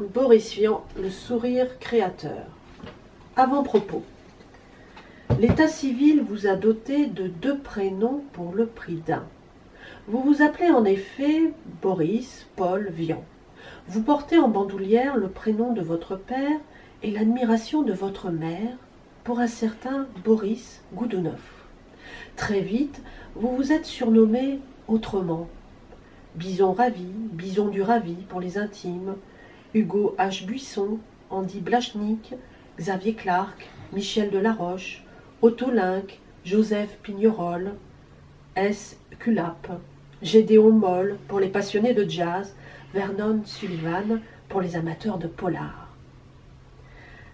Boris Vian, le sourire créateur. Avant-propos. L'état civil vous a doté de 2 prénoms pour le prix d'un. Vous vous appelez en effet Boris Paul Vian. Vous portez en bandoulière le prénom de votre père et l'admiration de votre mère pour un certain Boris Goudounov. Très vite, vous vous êtes surnommé autrement. Bison Ravi, Bison du Ravi pour les intimes, Hugo H. Buisson, Andy Blachnik, Xavier Clark, Michel Delaroche, Otto Linck, Joseph Pignerol, S. Culap, Gédéon Moll pour les passionnés de jazz, Vernon Sullivan pour les amateurs de polar.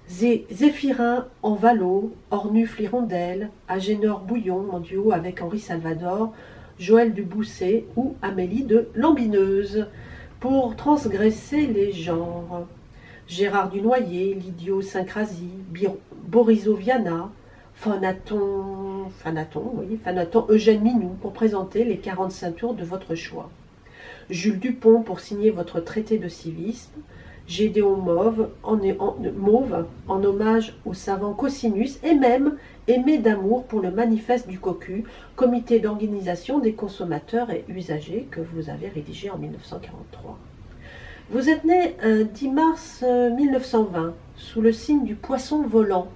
Zéphirin Envalo, Ornuf Lirondelle, Agénor Bouillon en duo avec Henri Salvador, Joël Dubousset ou Amélie de Lambineuse pour transgresser les genres. Gérard Dunoyer, l'idiosyncrasie, Borisot Viana, Fanaton Eugène Minou pour présenter les 45 tours de votre choix. Jules Dupont pour signer votre traité de civisme. Gédéon Mauve en hommage au savant Cosinus et même Aimé d'Amour pour le manifeste du Cocu, comité d'organisation des consommateurs et usagers que vous avez rédigé en 1943. Vous êtes né un 10 mars 1920 sous le signe du poisson volant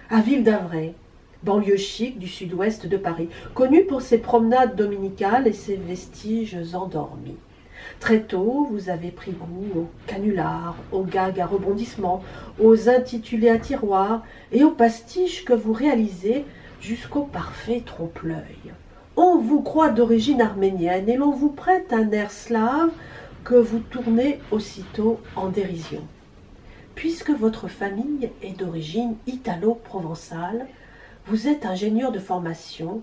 à Ville d'Avray, banlieue chic du sud-ouest de Paris, connue pour ses promenades dominicales et ses vestiges endormis. Très tôt, vous avez pris goût aux canulars, aux gags à rebondissements, aux intitulés à tiroir et aux pastiches que vous réalisez jusqu'au parfait trompe-l'œil. On vous croit d'origine arménienne et l'on vous prête un air slave que vous tournez aussitôt en dérision. Puisque votre famille est d'origine italo-provençale, vous êtes ingénieur de formation,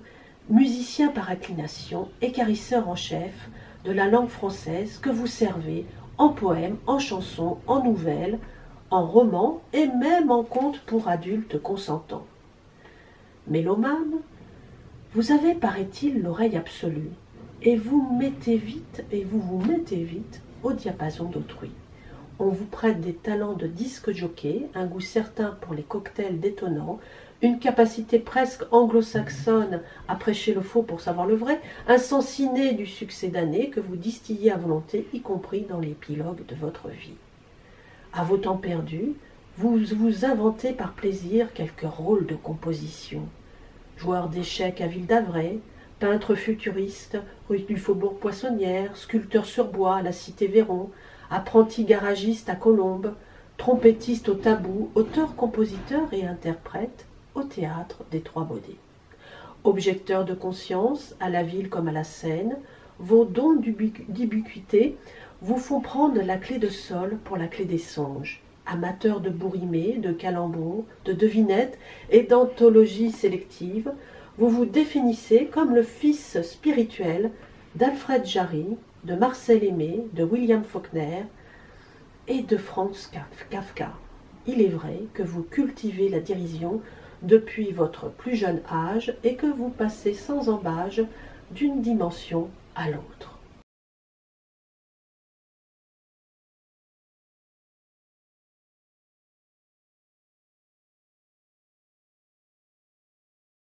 musicien par inclination, équarrisseur en chef de la langue française que vous servez en poèmes, en chansons, en nouvelles, en romans et même en contes pour adultes consentants. Mélomane, vous avez, paraît-il, l'oreille absolue et vous vous mettez vite au diapason d'autrui. On vous prête des talents de disque jockey, un goût certain pour les cocktails détonnants, une capacité presque anglo-saxonne à prêcher le faux pour savoir le vrai, un sens inné du succès d'année que vous distillez à volonté, y compris dans l'épilogue de votre vie. À vos temps perdus, vous vous inventez par plaisir quelques rôles de composition. Joueur d'échecs à Ville d'Avray, peintre futuriste, rue du Faubourg Poissonnière, sculpteur sur bois à la Cité Véron, apprenti garagiste à Colombes, trompettiste au Tabou, auteur-compositeur et interprète au théâtre des Trois-Baudets. Objecteur de conscience, à la ville comme à la scène, vos dons d'ubiquité vous font prendre la clé de sol pour la clé des songes. Amateur de bourrimés, de calembours, de devinettes et d'anthologies sélectives, vous vous définissez comme le fils spirituel d'Alfred Jarry, de Marcel Aimé, de William Faulkner et de Franz Kafka. Il est vrai que vous cultivez la dérision depuis votre plus jeune âge et que vous passez sans embâge d'une dimension à l'autre.